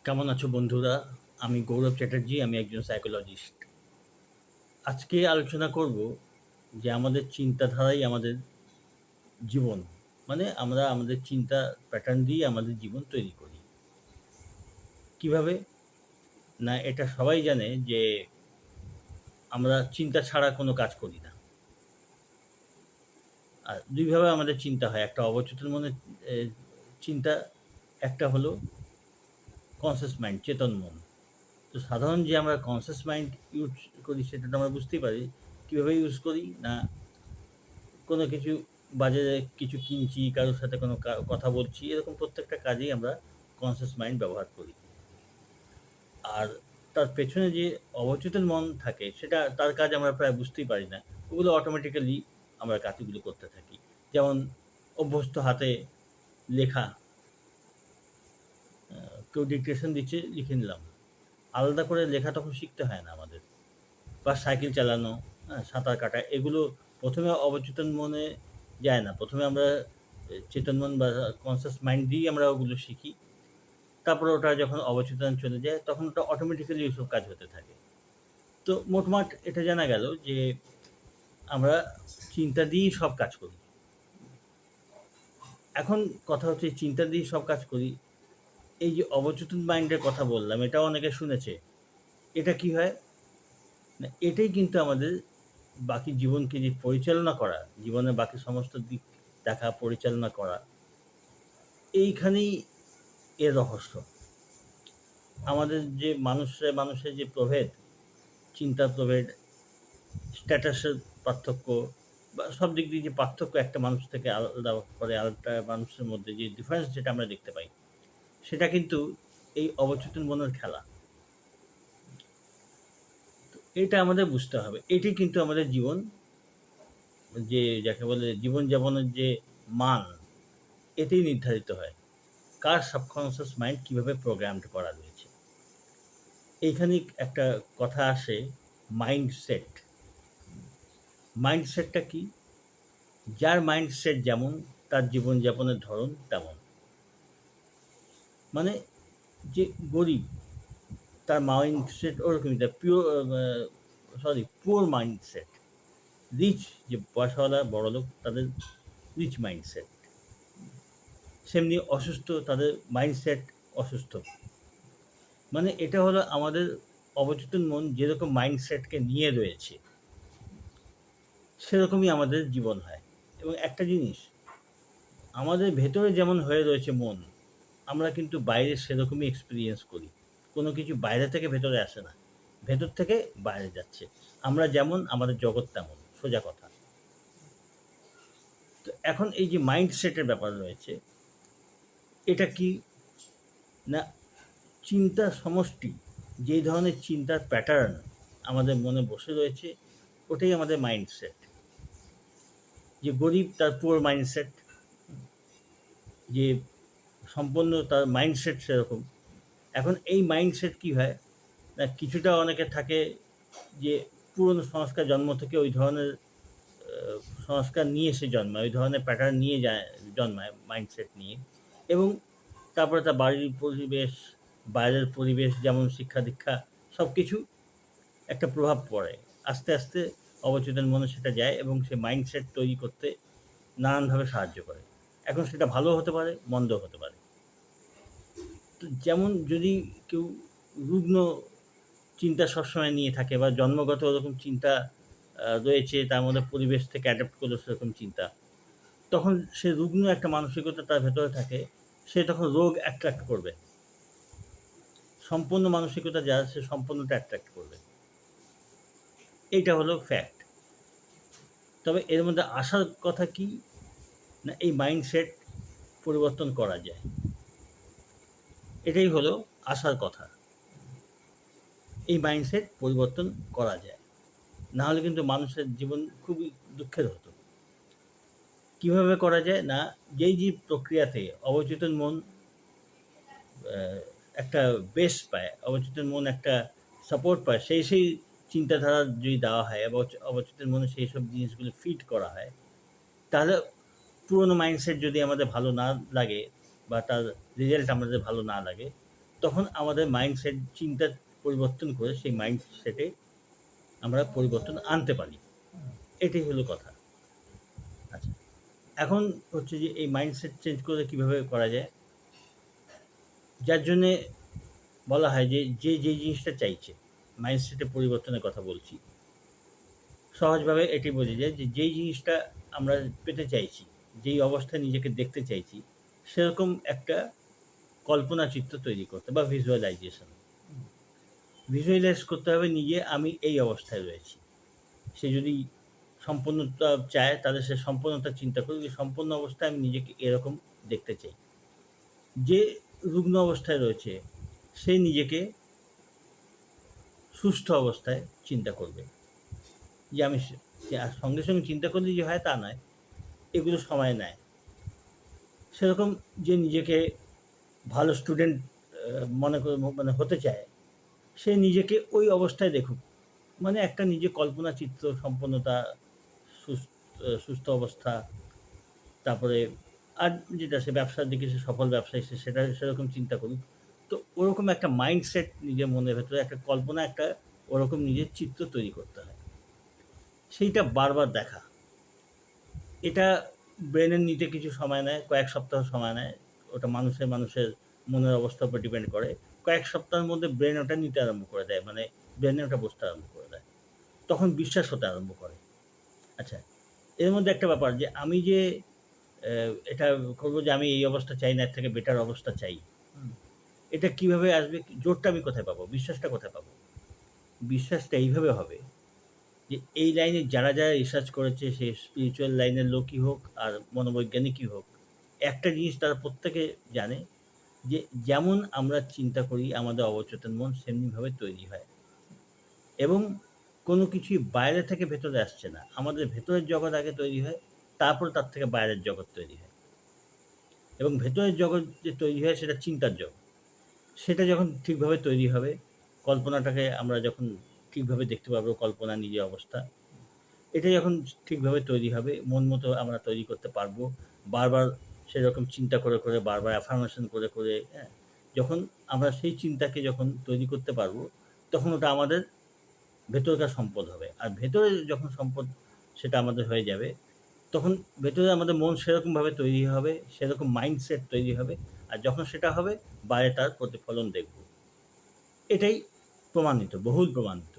কেমন আছো বন্ধুরা? আমি গৌরব চ্যাটার্জি, আমি একজন সাইকোলজিস্ট। আজকে আলোচনা করব যে আমাদের চিন্তাধারাই আমাদের জীবন। মানে আমরা আমাদের চিন্তা প্যাটার্ন দিয়েই আমাদের জীবন তৈরি করি। কিভাবে? না এটা সবাই জানে যে আমরা চিন্তা ছাড়া কোনো কাজ করি না। আর ২ ভাবে আমাদের চিন্তা হয়। একটা অবচেতন মনের এ চিন্তা, একটা হলো কনসিয়াস মাইন্ড, চেতন মন। তো সাধারণ যে আমরা কনসিয়াস মাইন্ড ইউজ করি সেটা তো আমরা বুঝতেই পারি। কিভাবে ইউজ করি? না কোনো কিছু বাজারে কিছু কিনছি, কারোর সাথে কোনো কথা বলছি, এরকম প্রত্যেকটা কাজেই আমরা কনসিয়াস মাইন্ড ব্যবহার করি। আর তার পেছনে যে অবচেতন মন থাকে সেটা তার কাজ আমরা প্রায় বুঝতেই পারি না। ওগুলো অটোমেটিক্যালি আমরা কাজগুলো করতে থাকি। যেমন অভ্যস্ত হাতে লেখা, কেউ ডিকটেশন দিচ্ছে লিখে নিলাম। আলাদা করে লেখা তখন শিখতে হয় না আমাদের। বা সাইকেল চালানো, হ্যাঁ? সাঁতার কাটা এগুলো ১ম এ অবচেতন মনে যায় না। ১ম এ আমরা চেতন মন বা কনসিয়াস মাইন্ড দিয়েই আমরা ওগুলো শিখি। তারপরে ওটা যখন অবচেতন চলে যায় তখন ওটা অটোমেটিক্যালি ওইসব কাজ হতে থাকে। তো মোটমাট এটা জানা গেল যে আমরা চিন্তা দিয়েই সব কাজ করি। এখন কথা হচ্ছে চিন্তা দিয়েই সব কাজ করি। এই যে অবচেতন মাইন্ডের কথা বললাম এটাও অনেকে শুনেছে। এটা কি হয়? না এটাই কিন্তু আমাদের বাকি জীবনকে যে পরিচালনা করা, জীবনের বাকি সমস্ত দিক দেখা, পরিচালনা করা, এইখানেই এর রহস্য। আমাদের যে মানুষের যে প্রভেদ, চিন্তার প্রভেদ, স্ট্যাটাসের পার্থক্য বা সব দিক দিয়ে যে পার্থক্য একটা মানুষ থেকে আলাদা করে আরেকটা মানুষের মধ্যে যে ডিফারেন্স যেটা আমরা দেখতে পাই, সেটা কিন্তু এই অবচেতন মনের খেলা। তো এটা আমাদের বুঝতে হবে। এটাই কিন্তু আমাদের জীবন যে যাকে বলে জীবনযাপনের যে মান, এতেই নির্ধারিত হয়। কার সাবকনসিয়াস মাইন্ড কীভাবে প্রোগ্রামড করা রয়েছে। এইখানেই একটা কথা আসে মাইন্ডসেট। মাইন্ডসেটটা কি? যার মাইন্ডসেট যেমন তার জীবনযাপনের ধরন তেমন। মানে যে গরিব তার মাইন্ডসেট ওরকমই, তার পুয়ার মাইন্ডসেট। রিচ যে পয়সাওয়ালা বড়লোক তাদের রিচ মাইন্ডসেট। সেমনি অসুস্থ তাদের মাইন্ডসেট অসুস্থ। মানে এটা হলো আমাদের অবচেতন মন যেরকম মাইন্ডসেটকে নিয়ে রয়েছে সেরকমই আমাদের জীবন হয়। এবং একটা জিনিস, আমাদের ভেতরে যেমন হয়ে রয়েছে মন, আমরা কিন্তু বাইরে সেরকমই এক্সপেরিয়েন্স করি। কোনো কিছু বাইরে থেকে ভেতরে আসে না। ভেতর থেকে বাইরে যাচ্ছে। আমরা যেমন আমাদের জগৎ তেমন, সোজা কথা। তো এখন এই যে মাইন্ডসেটের ব্যাপার রয়েছে, এটা কি? না চিন্তার সমষ্টি, যেই ধরনের চিন্তার প্যাটার্ন আমাদের মনে বসে রয়েছে, ওটাই আমাদের মাইন্ডসেট। যে গরিব তার পুয়ার মাইন্ডসেট, যে সম্পন্ন তার মাইন্ডসেট সেরকম। এখন এই মাইন্ডসেট কী হয়? না কিছুটা অনেকের থাকে যে পুরনো সংস্কার, জন্ম থেকে ওই ধরনের সংস্কার নিয়ে সে জন্মায়, ওই ধরনের প্যাটার্ন নিয়ে যায়, জন্মায় মাইন্ডসেট নিয়ে। এবং তারপরে তার বাড়ির পরিবেশ, বাইরের পরিবেশ যেমন শিক্ষা-দীক্ষা সব কিছু একটা প্রভাব পড়ে। আস্তে, আস্তে অবচেতন মনে সেটা যায় এবং সে মাইন্ডসেট তৈরি করতে নানানভাবে সাহায্য করে। এখন সেটা ভালোও হতে পারে, মন্দও হতে পারে। তো যেমন যদি কেউ রুগ্ন চিন্তা সবসময় নিয়ে থাকে বা জন্মগত ওরকম চিন্তা রয়েছে, তার মধ্যে পরিবেশ থেকে অ্যাডপ্ট করলো সেরকম চিন্তা, তখন সে রুগ্ন একটা মানসিকতা তার ভেতরে থাকে, সে তখন রোগ অ্যাট্রাক্ট করবে। সম্পন্ন মানসিকতা যার, সে সম্পন্নটা অ্যাট্রাক্ট করবে। এইটা হলো ফ্যাক্ট। তবে এর মধ্যে আসার কথা কি? না এই মাইন্ডসেট পরিবর্তন করা যায়। এটাই হলো আসার কথা। এই মাইন্ডসেট পরিবর্তন করা যায়। না হলে কিন্তু মানুষের জীবন খুবই দুঃখের হতো। কিভাবে করা যায়? না যেই প্রক্রিয়াতে অবচেতন মন একটা বেস পায়, অবচেতন মন একটা সাপোর্ট পায়, সেই চিন্তাধারা যদি দেওয়া হয়, অবচেতন মনে সেইসব জিনিসগুলো ফিড করা হয়, তাহলে পুরনো মাইন্ডসেট যদি আমাদের ভালো না লাগে বা তার রেজাল্ট আমাদের ভালো না লাগে, তখন আমাদের মাইন্ডসেট চিন্তার পরিবর্তন করে সেই মাইন্ডসেটে আমরা পরিবর্তন আনতে পারি। এটাই হলো কথা। আচ্ছা, এখন হচ্ছে যে এই মাইন্ডসেট চেঞ্জ করে কীভাবে করা যায়? যার জন্যে বলা হয় যে, যে জিনিসটা চাইছে, মাইন্ডসেটের পরিবর্তনের কথা বলছি। সহজভাবে এটি বোঝা যায় যে, যেই জিনিসটা আমরা পেতে চাইছি, যেই অবস্থায় নিজেকে দেখতে চাইছি, সেরকম একটা কল্পনা চিত্র তৈরি করতে বা ভিজুয়ালাইজেশন। ভিজুয়ালাইজ করতে হবে নিজে আমি এই অবস্থায় রয়েছি। সে যদি সম্পূর্ণতা চায় তাহলে সে সম্পূর্ণতার চিন্তা করুক যে সম্পূর্ণ অবস্থায় আমি নিজেকে এরকম দেখতে চাই। যে রুগ্ন অবস্থায় রয়েছে সে নিজেকে সুস্থ অবস্থায় চিন্তা করবে। যে আমি আর সঙ্গে সঙ্গে চিন্তা করলেই যে হয় তা নয়, এগুলো সময় নেয়। সেরকম যে নিজেকে ভালো স্টুডেন্ট মানে হতে চায়, সে নিজেকে ওই অবস্থায় দেখুক। মানে একটা নিজে কল্পনা চিত্র, সম্পন্নতা, সুস্থ অবস্থা, তারপরে আর যেটা সে ব্যবসার দিকে সে সফল ব্যবসায়ী সে সেটা সেরকম চিন্তা করুক। তো ওরকম একটা মাইন্ডসেট নিজের মনের ভেতরে একটা কল্পনা, একটা ওরকম নিজের চিত্র তৈরি করতে হয়। সেইটা বারবার দেখা। এটা ব্রেনের নিতে কিছু সময় নেয়, কয়েক সপ্তাহ সময় নেয়। ওটা মানুষের মনের অবস্থার উপর ডিপেন্ড করে। কয়েক সপ্তাহের মধ্যে ব্রেন ওটা নিতে আরম্ভ করে দেয়। মানে ব্রেনে ওটা বসতে আরম্ভ করে দেয়। তখন বিশ্বাস হতে আরম্ভ করে। আচ্ছা, এর মধ্যে একটা ব্যাপার যে আমি যে এটা করব যে আমি এই অবস্থা চাই না, এর থেকে বেটার অবস্থা চাই। এটা কিভাবে আসবে? জোরটা আমি কোথায় পাবো? বিশ্বাসটা কোথায় পাবো? বিশ্বাসটা এইভাবে হবে যে এই লাইনে যারা রিসার্চ করেছে সে স্পিরিচুয়াল লাইনের লোকই হোক আর মনোবৈজ্ঞানিকই হোক, একটা জিনিস তারা প্রত্যেকে জানে যে যেমন আমরা চিন্তা করি আমাদের অবচেতন মন সেমনিভাবে তৈরি হয়। এবং কোনো কিছুই বাইরে থেকে ভেতরে আসছে না। আমাদের ভেতরের জগৎ আগে তৈরি হয়, তারপর তার থেকে বাইরের জগৎ তৈরি হয়। এবং ভেতরের জগৎ যে তৈরি হয় সেটা চিন্তার জগৎ। সেটা যখন ঠিকভাবে তৈরি হবে, কল্পনাটাকে আমরা যখন ঠিকভাবে দেখতে পারবো, কল্পনা নিজের অবস্থা, এটা যখন ঠিকভাবে তৈরি হবে, মন মতো আমরা তৈরি করতে পারবো। বারবার সেরকম চিন্তা করে, বারবার অ্যাফার্মেশন করে, হ্যাঁ? যখন আমরা সেই চিন্তাকে যখন তৈরি করতে পারবো, তখন ওটা আমাদের ভেতরকার সম্পদ হবে। আর ভেতরে যখন সম্পদ সেটা আমাদের হয়ে যাবে, তখন ভেতরে আমাদের মন সেরকমভাবে তৈরি হবে, সেরকম মাইন্ডসেট তৈরি হবে। আর যখন সেটা হবে, বাইরে তার প্রতিফলন দেখব। এটাই প্রমাণিত, বহুল প্রমাণিত।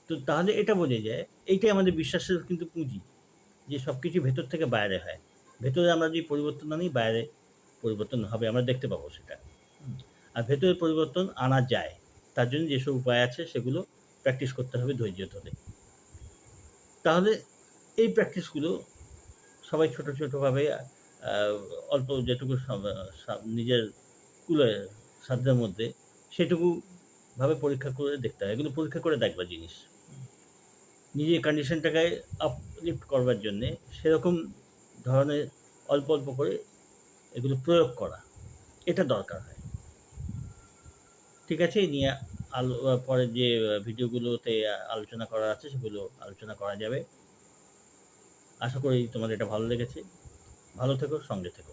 তো তাহলে এটা বোঝা যায়, এইটাই আমাদের বিশ্বাসের কিন্তু পুঁজি। যে সবকিছু ভেতর থেকে বাইরে হয়। ভেতরে আমরা যদি পরিবর্তন আনি, বাইরে পরিবর্তন হবে। আমরা দেখতে পাবো সেটা। আর ভেতরের পরিবর্তন আনা যায়। তার জন্য যেসব উপায় আছে সেগুলো প্র্যাকটিস করতে হবে ধৈর্য ধরে। তাহলে এই প্র্যাকটিসগুলো সবাই ছোটভাবে অল্প যেটুকু নিজের কুলে সাধ্যের মধ্যে সেটুকু ভাবে পরীক্ষা করে দেখতে হয়। এগুলো পরীক্ষা করে দেখবা জিনিস। নিজের কন্ডিশনটাকে আপলিফ্ট করবার জন্যে সেরকম ধরনের অল্প করে এগুলো প্রয়োগ করা। এটা দরকার হয়। ঠিক আছে? এই নিয়ে পরের যে ভিডিওগুলোতে আলোচনা করার আছে সেগুলো আলোচনা করা যাবে। আশা করি তোমাদের এটা ভালো লেগেছে। ভালো থেকো, সঙ্গে থেকো।